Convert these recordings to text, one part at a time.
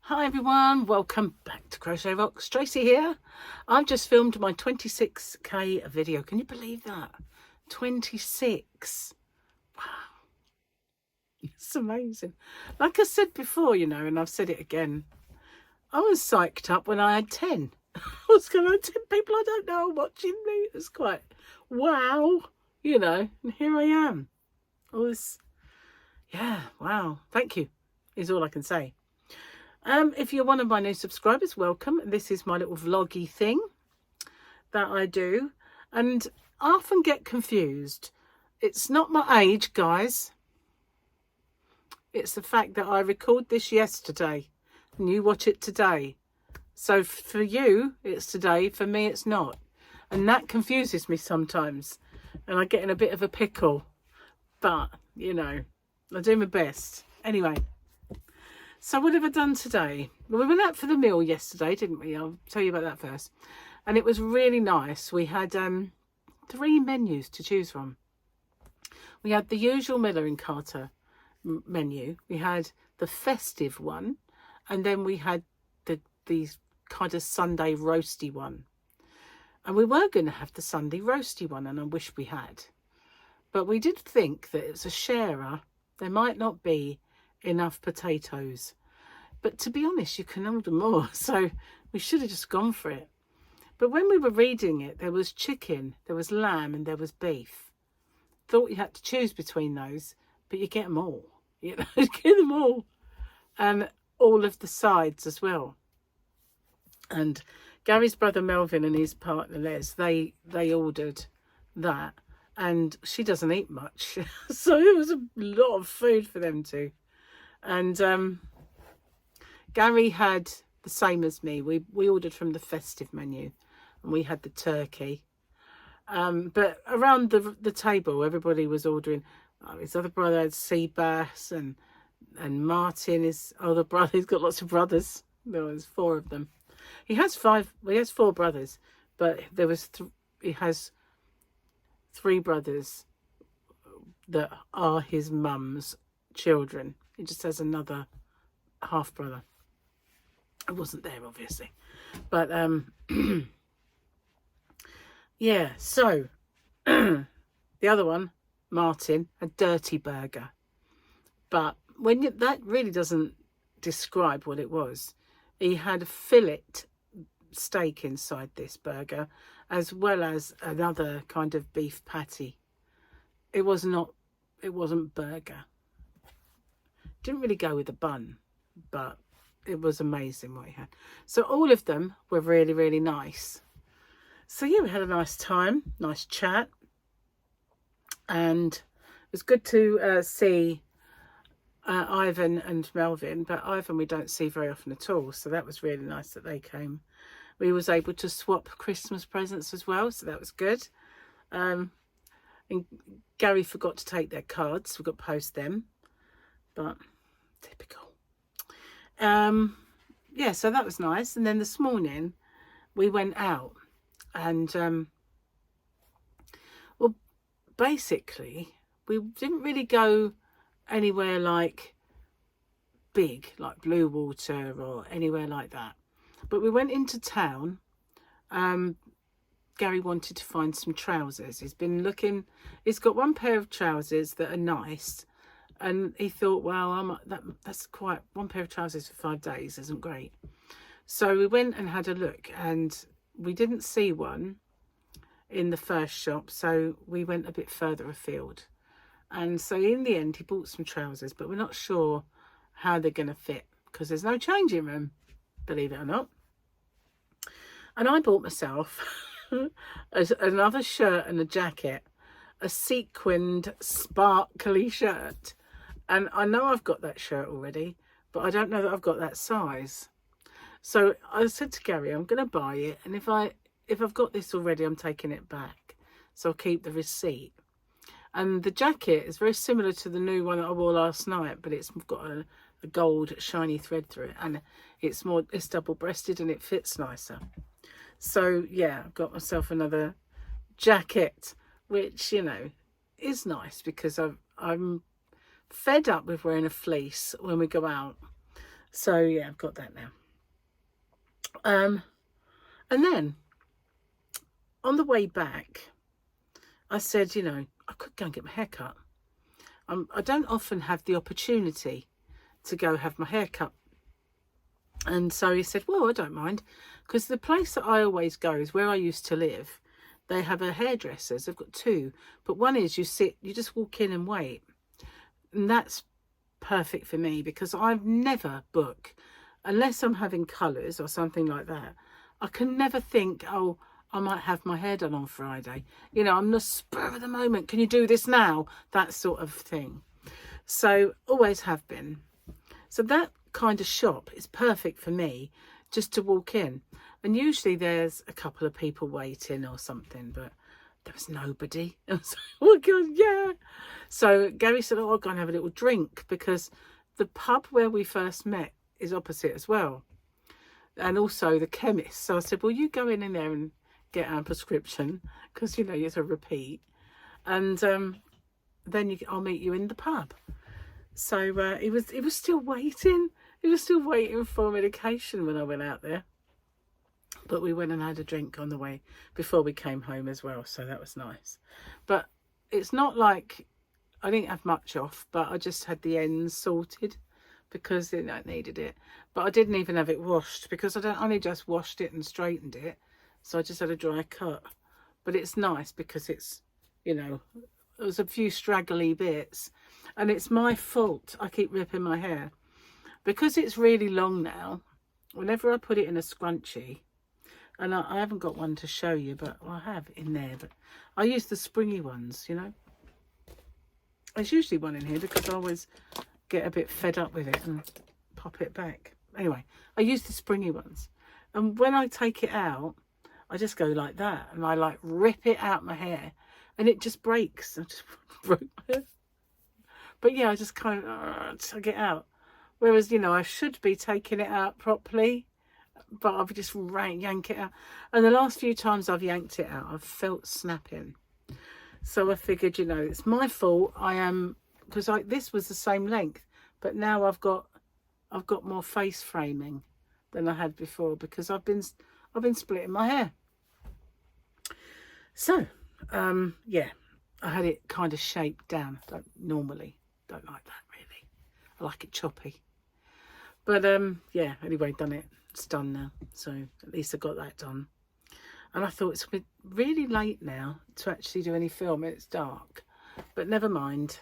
Hi everyone, welcome back to Crochet Rocks. Tracy here. I've just filmed my 26k video. Can you believe that? 26. Wow, it's amazing. Like I said before, you know, and I've said it again, I was psyched up when I had 10. I was going to have 10 people I don't know watching me. It was quite wow, you know, and here I am. All this, yeah, wow. Thank you is all I can say. If you're one of my new subscribers, welcome. This is my little vloggy thing that I do, and I often get confused. It's not my age, guys. It's the fact that I record this yesterday and you watch it today. So for you, it's today. For me, it's not. And that confuses me sometimes. And I get in a bit of a pickle. But, you know, I do my best. Anyway. So what have I done today? Well, we went out for the meal yesterday, didn't we? I'll tell you about that first. And it was really nice. We had 3 menus to choose from. We had the usual Miller and Carter menu. We had the festive one. And then we had the kind of Sunday roasty one. And we were going to have the Sunday roasty one, and I wish we had. But we did think that it's a sharer. There might not be enough potatoes, but to be honest, you can order more, so we should have just gone for it. But when we were reading it, there was chicken, there was lamb, and there was beef. Thought you had to choose between those, but you get them all, you know. You get them all, and all of the sides as well. And Gary's brother Melvin and his partner Les, they ordered that, and she doesn't eat much, so it was a lot of food for them too. And Gary had the same as me. We ordered from the festive menu, and we had the turkey. But around the table, everybody was ordering. His other brother had sea bass, and Martin, his older brother, he's got lots of brothers. There was 4 of them. He has 5. Well, he has 4 brothers, but there was he has 3 brothers that are his mum's children. He just has another half brother. I wasn't there, obviously, but yeah. So the other one, Martin, a dirty burger, but that really doesn't describe what it was. He had a fillet steak inside this burger, as well as another kind of beef patty. It wasn't burger. Didn't really go with the bun, but it was amazing what he had. So all of them were really, really nice. So yeah, we had a nice time, nice chat, and it was good to see Ivan and Melvin. But Ivan we don't see very often at all, so that was really nice that they came. We was able to swap Christmas presents as well, so that was good. And Gary forgot to take their cards. We've got to post them, but typical. Yeah, so that was nice. And then this morning we went out, and well, basically we didn't really go anywhere like big, like Blue Water or anywhere like that, but we went into town. Gary wanted to find some trousers. He's been looking. He's got one pair of trousers that are nice, and he thought, well, that's quite, one pair of trousers for 5 days isn't great. So we went and had a look, and we didn't see one in the first shop, so we went a bit further afield. And so in the end, he bought some trousers, but we're not sure how they're going to fit because there's no changing room, believe it or not. And I bought myself another shirt and a jacket, a sequined sparkly shirt. And I know I've got that shirt already, but I don't know that I've got that size. So I said to Gary, I'm going to buy it. And if I've got this already, I'm taking it back. So I'll keep the receipt. And the jacket is very similar to the new one that I wore last night, but it's got a gold shiny thread through it. And it's double-breasted and it fits nicer. So yeah, I've got myself another jacket, which, you know, is nice because I'm fed up with wearing a fleece when we go out. So yeah, I've got that now. And then on the way back, I said, you know, I could go and get my hair cut. I don't often have the opportunity to go have my hair cut. And so he said, well, I don't mind, because the place that I always go is where I used to live. They have a hairdressers. They've got two, but one is you just walk in and wait. And that's perfect for me, because I've never book unless I'm having colours or something like that. I can never think, oh, I might have my hair done on Friday. You know, I'm the spur of the moment. Can you do this now? That sort of thing. So always have been. So that kind of shop is perfect for me, just to walk in. And usually there's a couple of people waiting or something, but there was nobody. I was like, oh God, yeah. So Gary said, oh, I'll go and have a little drink, because the pub where we first met is opposite as well. And also the chemist. So I said, well, you go in there and get our prescription, because, you know, it's a repeat. And then I'll meet you in the pub. So he was still waiting. He was still waiting for medication when I went out there. But we went and had a drink on the way before we came home as well. So that was nice. But it's not like I didn't have much off, but I just had the ends sorted because I needed it. But I didn't even have it washed, because I only just washed it and straightened it. So I just had a dry cut. But it's nice because it's, you know, there's a few straggly bits. And it's my fault I keep ripping my hair. Because it's really long now, whenever I put it in a scrunchie, and I haven't got one to show you, but I have in there. But I use the springy ones, you know. There's usually one in here because I always get a bit fed up with it and pop it back. Anyway, I use the springy ones. And when I take it out, I just go like that. And I like rip it out my hair. And it just breaks. I just broke my hair. But yeah, I just kind of tug it out. Whereas, you know, I should be taking it out properly, but I've just yank it out. And the last few times I've yanked it out, I've felt snapping. So I figured, you know, it's my fault. Because this was the same length, but now I've got more face framing than I had before, because I've been splitting my hair. So, yeah, I had it kind of shaped down. Normally don't like that really. I like it choppy. But yeah, anyway, done it. It's done now. So at least I got that done. And I thought it's really late now to actually do any film. It's dark. But never mind.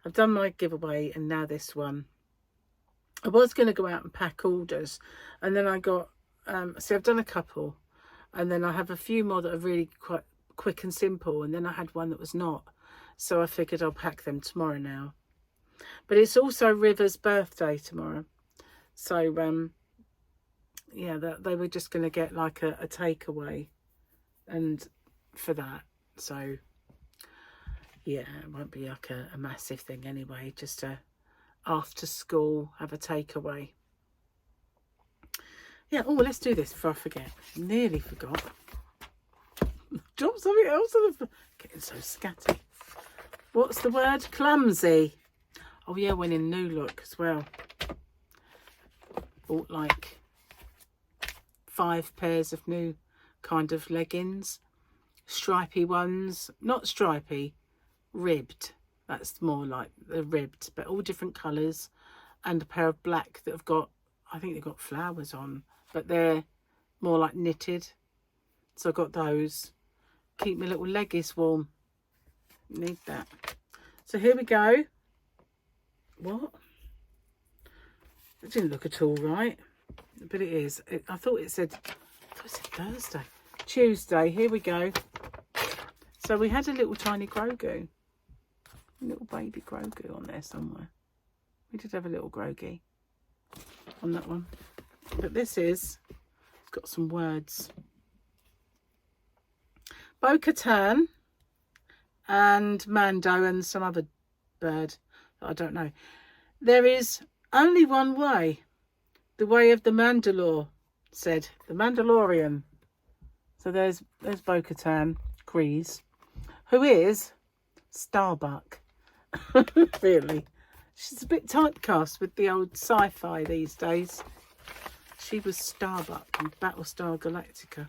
I've done my giveaway and now this one. I was going to go out and pack orders. And then I got... see, I've done a couple. And then I have a few more that are really quite quick and simple. And then I had one that was not. So I figured I'll pack them tomorrow now. But it's also River's birthday tomorrow. So, yeah, they were just going to get like a takeaway and for that. So, yeah, it won't be like a massive thing anyway. Just after school, have a takeaway. Yeah, oh, let's do this before I forget. Nearly forgot. Drop something else on the floor. Getting so scatty. What's the word? Clumsy. Oh, yeah, went in new look as well. Bought like 5 pairs of new kind of leggings. Stripy ones. Not stripy. Ribbed. That's more like the ribbed. But all different colours. And a pair of black that have got, I think they've got flowers on. But they're more like knitted. So I got those. Keep my little leggies warm. Need that. So here we go. What? It didn't look at all right, but it is. I thought it said Thursday. Tuesday, here we go. So we had a little tiny Grogu. A little baby Grogu on there somewhere. We did have a little Grogi on that one. But this is, it's got some words. Bo-Katan and Mando and some other bird that I don't know. There is only one way. The way of the Mandalore, said the Mandalorian. So there's Bo-Katan, Grease, who is Starbuck. Really. She's a bit typecast with the old sci-fi these days. She was Starbuck in Battlestar Galactica.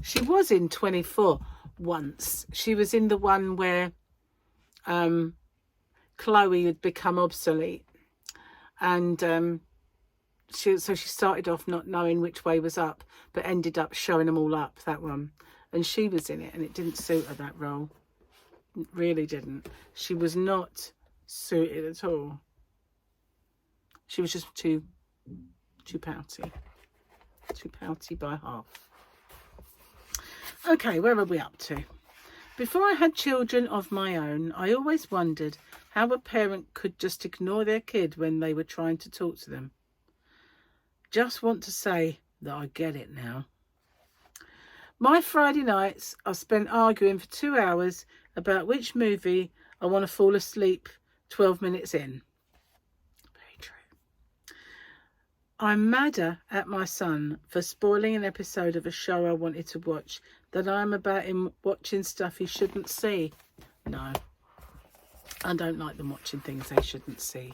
She was in 24 once. She was in the one where Chloe had become obsolete, and she started off not knowing which way was up, but ended up showing them all up, that one. And she was in it, and it didn't suit her, that role. It really didn't. She was not suited at all. She was just too pouty. Too pouty by half. Okay, where are we up to? Before I had children of my own, I always wondered how a parent could just ignore their kid when they were trying to talk to them. Just want to say that I get it now. My Friday nights are spent arguing for 2 hours about which movie I want to fall asleep 12 minutes in. Very true. I'm madder at my son for spoiling an episode of a show I wanted to watch than I am about him watching stuff he shouldn't see. No, I don't like them watching things they shouldn't see.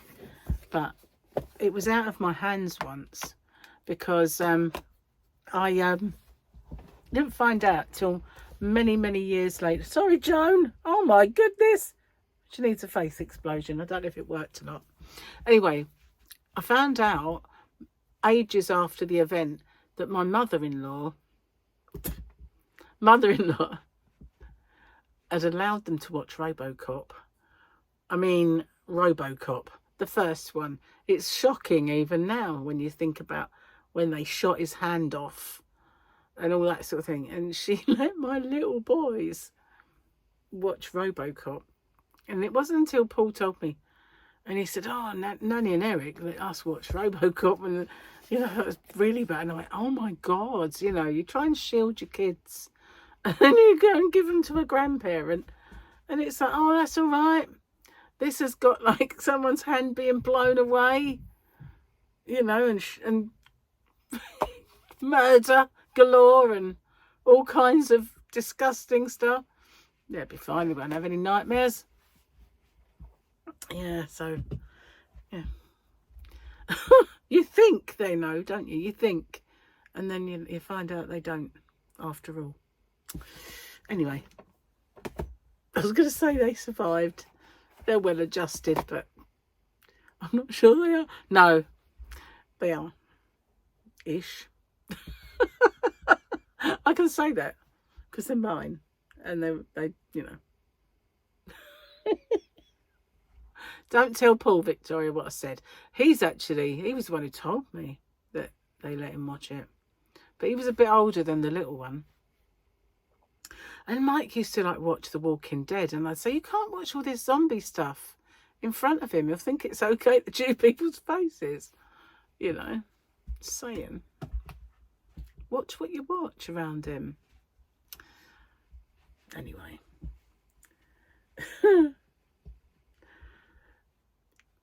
But it was out of my hands once because I didn't find out till many, many years later. Sorry, Joan. Oh, my goodness. She needs a face explosion. I don't know if it worked or not. Anyway, I found out ages after the event that my mother-in-law had allowed them to watch RoboCop. I mean, RoboCop, the first one. It's shocking even now when you think about when they shot his hand off and all that sort of thing. And she let my little boys watch RoboCop. And it wasn't until Paul told me. And he said, oh, Nanny and Eric let us watch RoboCop. And, you know, that was really bad. And I went, oh, my God. You know, you try and shield your kids. And then you go and give them to a grandparent. And it's like, oh, that's all right. This has got, like, someone's hand being blown away. You know, and murder galore and all kinds of disgusting stuff. Yeah, it'll be fine. We won't have any nightmares. Yeah, so, yeah. You think they know, don't you? You think. And then you find out they don't, after all. Anyway, I was going to say they survived. They're well adjusted, but I'm not sure they are. No, they are. Ish. I can say that because they're mine. And they you know. Don't tell Paul, Victoria, what I said. He was the one who told me that they let him watch it. But he was a bit older than the little one. And Mike used to like watch The Walking Dead. And I'd say, you can't watch all this zombie stuff in front of him. He'll think it's okay to chew people's faces. You know, just saying. Watch what you watch around him. Anyway.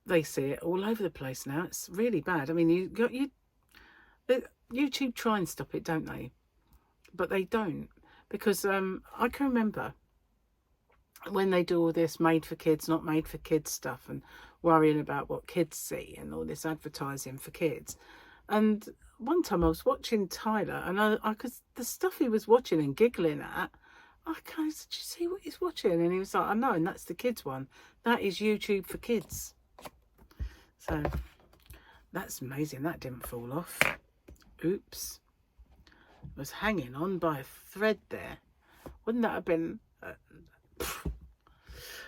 They see it all over the place now. It's really bad. I mean, YouTube try and stop it, don't they? But they don't. Because I can remember when they do all this made for kids, not made for kids stuff and worrying about what kids see and all this advertising for kids. And one time I was watching Tyler and I could, the stuff he was watching and giggling at, I kind of said, did you see what he's watching? And he was like, I know, and that's the kids one. That is YouTube for kids. So that's amazing. That didn't fall off. Oops. It was hanging on by a thread there. Wouldn't that have been...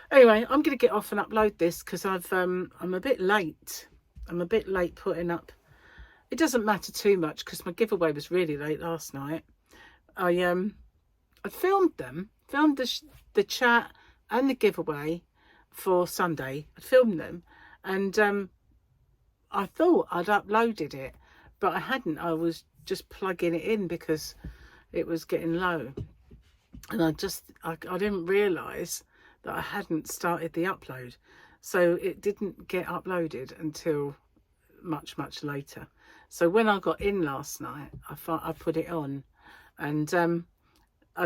Anyway, I'm going to get off and upload this because I'm a bit late. I'm a bit late putting up. It doesn't matter too much because my giveaway was really late last night. I filmed them, filmed the chat and the giveaway for Sunday. I filmed them and I thought I'd uploaded it, but I hadn't. I was just plugging it in because it was getting low. And I didn't realise that I hadn't started the upload. So it didn't get uploaded until much, much later. So when I got in last night, I put it on and I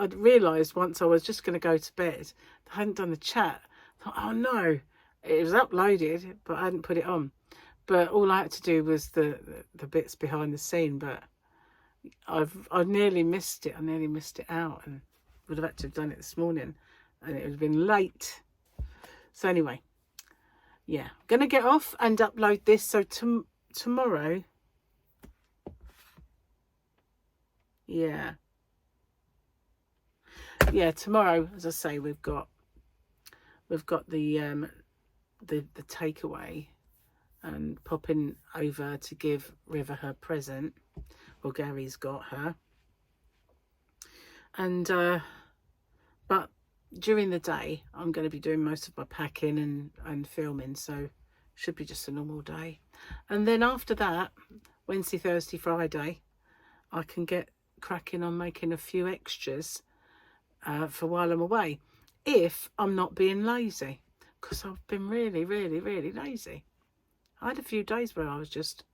realised once I was just going to go to bed, I hadn't done the chat. I thought, oh no, It was uploaded, but I hadn't put it on. But all I had to do was the bits behind the scene. But I nearly missed it. I nearly missed it out, and would have had to have done it this morning, and it would have been late. So anyway, yeah, I'm gonna get off and upload this. So tomorrow, yeah, tomorrow, as I say, we've got the takeaway, and popping over to give River her present. Well, Gary's got her, and but during the day I'm going to be doing most of my packing and filming, so should be just a normal day. And then after that, Wednesday, Thursday, Friday, I can get cracking on making a few extras for while I'm away, if I'm not being lazy, because I've been really, really, really lazy. I had a few days where I was just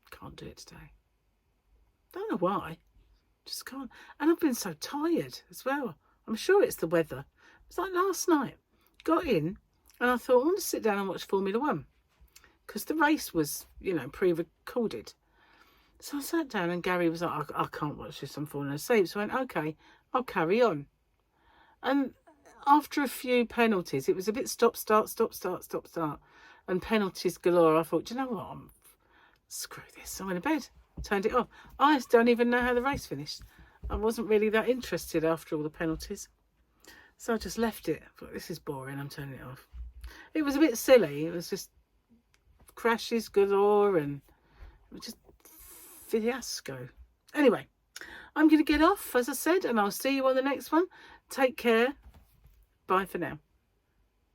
can't do it today. Don't know why, just can't. And I've been so tired as well. I'm sure it's the weather. It's like last night, got in and I thought I want to sit down and watch Formula One, because the race was, you know, pre-recorded. So I sat down and Gary was like, I can't watch this, I'm falling asleep. So I went, okay, I'll carry on. And after a few penalties, it was a bit stop, start, stop, start, stop, start, and penalties galore. I thought, do you know what? Screw this. I went to bed, turned it off. I don't even know how the race finished. I wasn't really that interested after all the penalties. So I just left it. I thought, this is boring, I'm turning it off. It was a bit silly. It was just crashes galore and it was just fiasco. Anyway, I'm going to get off, as I said, and I'll see you on the next one. Take care. Bye for now.